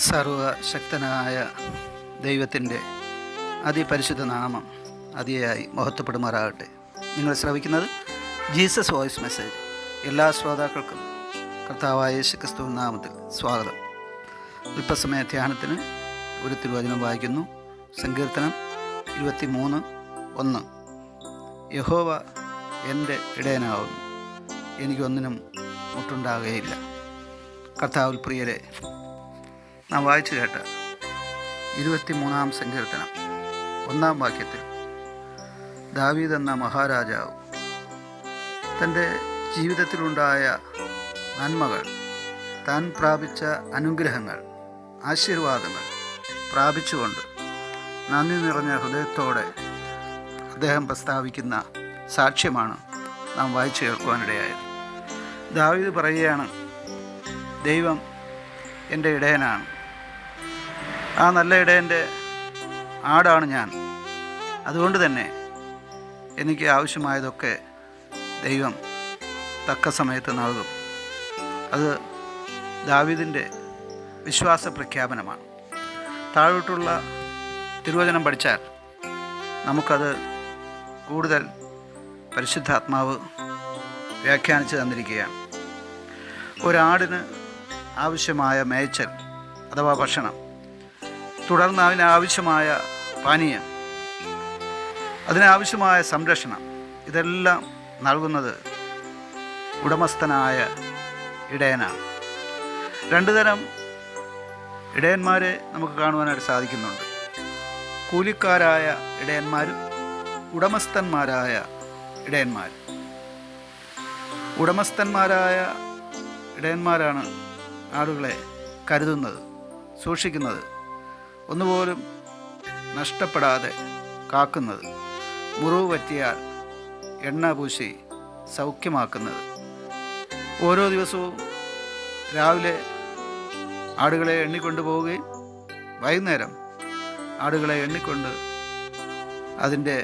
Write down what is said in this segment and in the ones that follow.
സർവശക്തനായ ദൈവത്തിൻ്റെ അതിപരിശുദ്ധ നാമം അതിയായി മഹത്വപ്പെടുമാറാകട്ടെ. നിങ്ങൾ ശ്രവിക്കുന്നത് ജീസസ് വോയിസ് മെസ്സേജ്. എല്ലാ ശ്രോതാക്കൾക്കും കർത്താവായ യേശുക്രിസ്തു നാമത്തിൽ സ്വാഗതം. അല്പസമയ ധ്യാനത്തിന് ഒരു തിരുവചനം വായിക്കുന്നു. സങ്കീർത്തനം 23:1. യഹോവ എൻ്റെ ഇടയനാവുന്നു, എനിക്കൊന്നിനും മുട്ടുണ്ടാകുകയില്ല. കർത്താവിൽ പ്രിയരെ, നാം വായിച്ചു കേട്ട 23-ാം സങ്കീർത്തനം 1-ാം വാക്യത്തിൽ ദാവീദ് എന്ന മഹാരാജാവ് തൻ്റെ ജീവിതത്തിലുണ്ടായ നന്മകൾ, താൻ പ്രാപിച്ച അനുഗ്രഹങ്ങൾ, ആശീർവാദങ്ങൾ പ്രാപിച്ചുകൊണ്ട് നന്ദി നിറഞ്ഞ ഹൃദയത്തോടെ അദ്ദേഹം പ്രസ്താവിക്കുന്ന സാക്ഷ്യമാണ് നാം വായിച്ചു കേൾക്കുവാനിടയായത്. ദാവീദ് പറയുകയാണ്, ദൈവം എൻ്റെ ഇടയനാണ്, ആ നല്ല ഇടയൻ്റെ ആടാണ് ഞാൻ. അതുകൊണ്ട് തന്നെ എനിക്ക് ആവശ്യമായതൊക്കെ ദൈവം തക്ക സമയത്ത് നൽകും. അത് ദാവീദിൻ്റെ വിശ്വാസ പ്രഖ്യാപനമാണ്. താഴോട്ടുള്ള തിരുവചനം പഠിച്ചാൽ നമുക്കത് കൂടുതൽ പരിശുദ്ധാത്മാവ് വ്യാഖ്യാനിച്ച് തന്നിരിക്കുകയാണ്. ഒരാടിന് ആവശ്യമായ മേയ്ച്ചൽ അഥവാ ഭക്ഷണം, തുടർന്ന് അതിനാവശ്യമായ പാനീയം, അതിനാവശ്യമായ സംരക്ഷണം, ഇതെല്ലാം നൽകുന്നത് ഉടമസ്ഥനായ ഇടയനാണ്. രണ്ടു തരം ഇടയന്മാരെ നമുക്ക് കാണുവാനായിട്ട് സാധിക്കുന്നുണ്ട്. കൂലിക്കാരായ ഇടയന്മാരും ഉടമസ്ഥന്മാരായ ഇടയന്മാരും. ഉടമസ്ഥന്മാരായ ഇടയന്മാരാണ് ആടുകളെ കരുതുന്നത്, സൂക്ഷിക്കുന്നത്, ഒന്നുപോലും നഷ്ടപ്പെടാതെ കാക്കുന്നത്, മുറിവ് പറ്റിയാൽ എണ്ണ പൂശി സൗഖ്യമാക്കുന്നത്. ഓരോ ദിവസവും രാവിലെ ആടുകളെ എണ്ണിക്കൊണ്ട് പോവുകയും വൈകുന്നേരം ആടുകളെ എണ്ണിക്കൊണ്ട് അതിൻ്റെ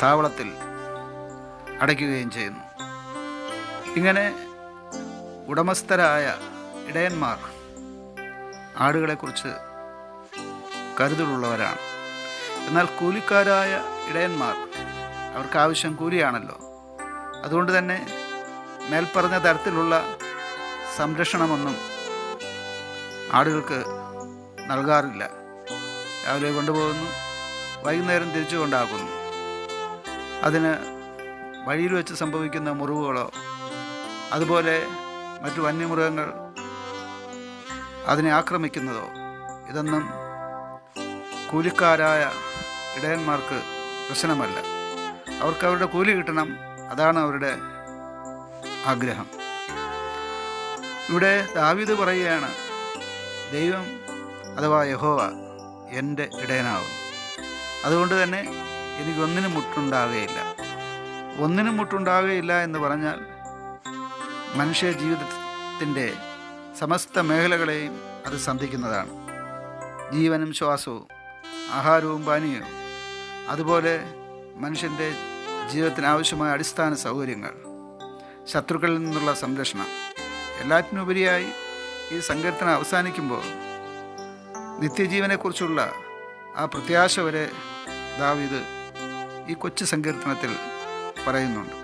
താവളത്തിൽ അടയ്ക്കുകയും ചെയ്യുന്നു. ഇങ്ങനെ ഉടമസ്ഥരായ ഇടയന്മാർ ആടുകളെക്കുറിച്ച് കരുതലുള്ളവരാണ്. എന്നാൽ കൂലിക്കാരായ ഇടയന്മാർ, അവർക്ക് ആവശ്യം കൂലിയാണല്ലോ. അതുകൊണ്ട് തന്നെ മേൽപ്പറഞ്ഞ തരത്തിലുള്ള സംരക്ഷണമൊന്നും ആടുകൾക്ക് നൽകാറില്ല. രാവിലെ കൊണ്ടുപോകുന്നു, വൈകുന്നേരം തിരിച്ചു കൊണ്ടാക്കുന്നു. അതിന് വഴിയിൽ വെച്ച് സംഭവിക്കുന്ന മുറിവുകളോ അതുപോലെ മറ്റു വന്യമൃഗങ്ങൾ അതിനെ ആക്രമിക്കുന്നതോ ഇതൊന്നും കൂലിക്കാരായ ഇടയന്മാർക്ക് പ്രശ്നമല്ല. അവർക്ക് അവരുടെ കൂലി കിട്ടണം, അതാണ് അവരുടെ ആഗ്രഹം. ഇവിടെ ദാവീദ് പറയുകയാണ്, ദൈവം അഥവാ യഹോവ എൻ്റെ ഇടയനാവും, അതുകൊണ്ട് തന്നെ എനിക്കൊന്നിനും മുട്ടുണ്ടാകുകയില്ല. ഒന്നിനും മുട്ടുണ്ടാകുകയില്ല എന്ന് പറഞ്ഞാൽ മനുഷ്യ ജീവിതത്തിൻ്റെ സമസ്ത മേഖലകളെയും അത് സന്ധിക്കുന്നതാണ്. ജീവനും ശ്വാസവും, ആഹാരവും പാനീയവും, അതുപോലെ മനുഷ്യൻ്റെ ജീവിതത്തിന് ആവശ്യമായ അടിസ്ഥാന സൗകര്യങ്ങൾ, ശത്രുക്കളിൽ നിന്നുള്ള സംരക്ഷണം, എല്ലാറ്റിനുപരിയായി ഈ സങ്കീർത്തനം അവസാനിക്കുമ്പോൾ നിത്യജീവനെക്കുറിച്ചുള്ള ആ പ്രത്യാശ വരെ ദാവീദ് ഈ കൊച്ചു സങ്കീർത്തനത്തിൽ പറയുന്നുണ്ട്.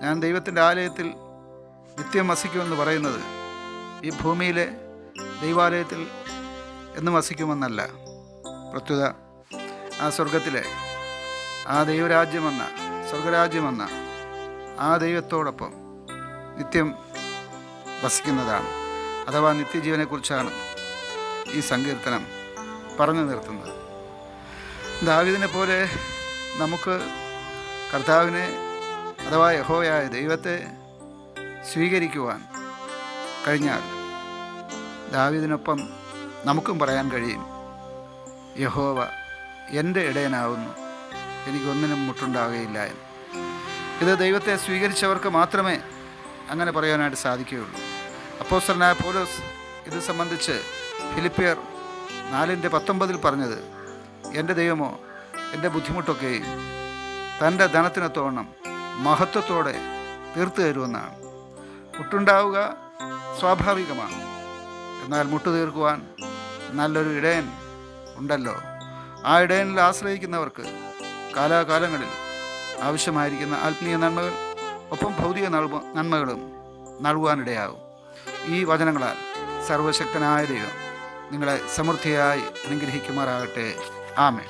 ഞാൻ ദൈവത്തിൻ്റെ ആലയത്തിൽ നിത്യം വസിക്കുമെന്ന് പറയുന്നത് ഈ ഭൂമിയിലെ ദൈവാലയത്തിൽ എന്നും വസിക്കുമെന്നല്ല. പ്രത്യുത ആ സ്വർഗത്തിലെ ആ ദൈവരാജ്യമെന്ന, സ്വർഗരാജ്യമെന്ന ആ ദൈവത്തോടൊപ്പം നിത്യം വസിക്കുന്നതാണ്. അഥവാ നിത്യജീവനെക്കുറിച്ചാണ് ഈ സങ്കീർത്തനം പറഞ്ഞു നിർത്തുന്നത്. ദാവീദിനെ പോലെ നമുക്ക് കർത്താവിനെ അഥവാ യഹോവയായ ദൈവത്തെ സ്വീകരിക്കുവാൻ കഴിഞ്ഞാൽ ദാവീദിനൊപ്പം നമുക്കും പറയാൻ കഴിയും, യഹോവ എൻ്റെ ഇടയനാവുന്നു, എനിക്കൊന്നിനും മുട്ടുണ്ടാകുകയില്ല എന്ന്. ഇത് ദൈവത്തെ സ്വീകരിച്ചവർക്ക് മാത്രമേ അങ്ങനെ പറയാനായിട്ട് സാധിക്കുകയുള്ളൂ. അപ്പോസ്തലനായ പൗലോസ് ഇത് സംബന്ധിച്ച് ഫിലിപ്പിയർ 4:19 പറഞ്ഞത്, എൻ്റെ ദൈവമോ എൻ്റെ ബുദ്ധിമുട്ടൊക്കെയും തൻ്റെ ധനത്തിനൊത്തവണ്ണം മഹത്വത്തോടെ തീർത്തു തരുമെന്നാണ്. മുട്ടുണ്ടാവുക സ്വാഭാവികമാണ്. എന്നാൽ മുട്ടുതീർക്കുവാൻ നല്ലൊരു ഇടയൻ ഉണ്ടല്ലോ. ആ ഇടയനിൽ ആശ്രയിക്കുന്നവർക്ക് കാലാകാലങ്ങളിൽ ആവശ്യമായിരിക്കുന്ന ആത്മീയ നന്മകൾ ഒപ്പം ഭൗതിക നന്മകളും നൽകുവാനിടയാകും. ഈ വചനങ്ങളാൽ സർവശക്തനായ ദൈവം നിങ്ങളെ സമൃദ്ധിയായി അനുഗ്രഹിക്കുമാറാകട്ടെ. ആമേൻ.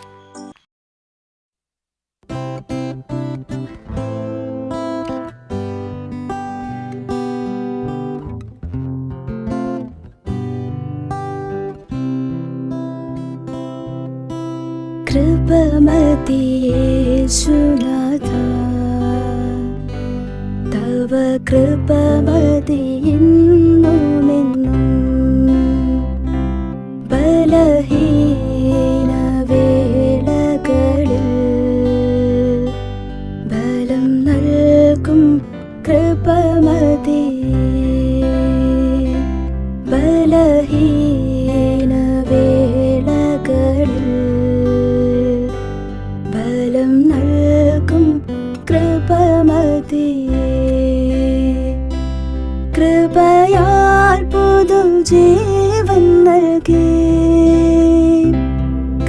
കൃപമതി യേശുനാഥ, തവ കൃപമതി എന്നുമെന്നും. ബലഹീന വേളകളിൽ ബലം നൽകും കൃപമതി. ബലഹീന വേളകളിൽ ബലം നൽകും കൃപമതി. കൃപയാൽ പുതുജീവൻ നൽകി,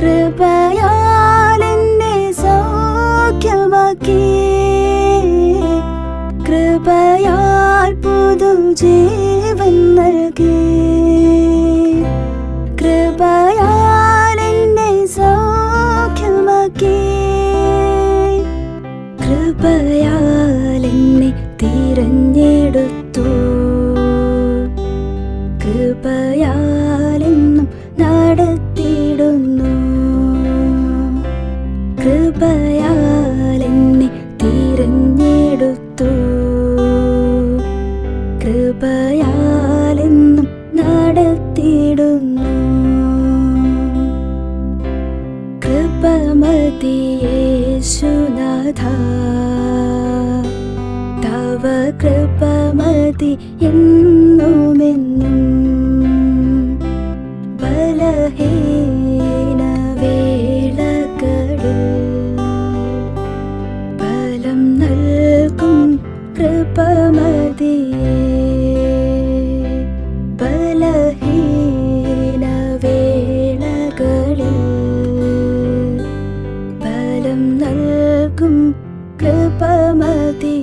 കൃപയാൽ എന്നെ സൗഖ്യമാക്കി. കൃപയാൽ പുതുജീവൻ നൽകി, കൃപയാൽ എന്നെ സൗഖ്യമാക്കി. കൃപയാൽ എന്നെ തിരഞ്ഞെടുത്തു, കൃപയാൽ എന്നും നടത്തിയിടുന്നു. കൃപയാൽ എന്നെ തിരഞ്ഞെടുത്തു, കൃപയാൽ എന്നും നടത്തിയിടുന്നു. കൃപമതി യേശുനാഥ, തവ കൃപമതി എന്നുമെന്നും. ബലഹീന വേളകളിൽ ബലം നൽകും കൃപമതി. ബലഹീന വേളകളിൽ ബലം നൽകും കൃപമതി.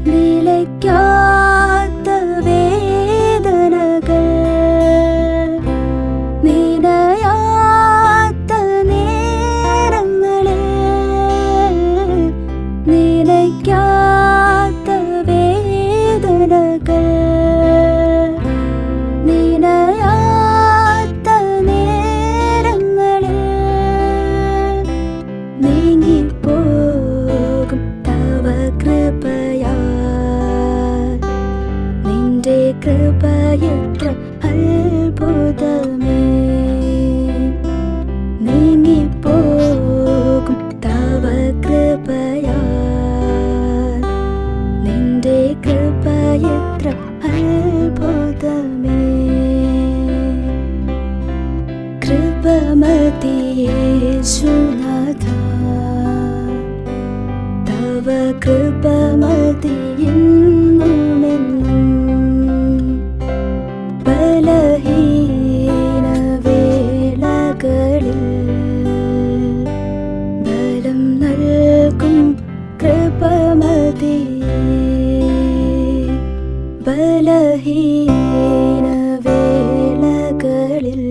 നിലയ്ക്കാത്ത വേദനകൾ, നിലയാത്ത നേരങ്ങളിൽ, നിലയ്ക്കാത്ത വേദനകൾ, നിലയാത്ത നേരങ്ങളിൽ നീങ്ങിപ്പോകും തവ കൃപയാൽ. നിന്റെ കൃപയത്ര അത്ഭുതമേ. നീങ്ങിപ്പോകും തവ കൃപയാൽ. നിന്റെ കൃപയത്ര അത്ഭുതമേ. കൃപമതി യേശുനാഥ, തവ കൃപമതി എന്നുമെന്നും. ബലഹീന വേളകളിൽ ബലം നൽകും കൃപമതി. ബലഹീന വേളകളിൽ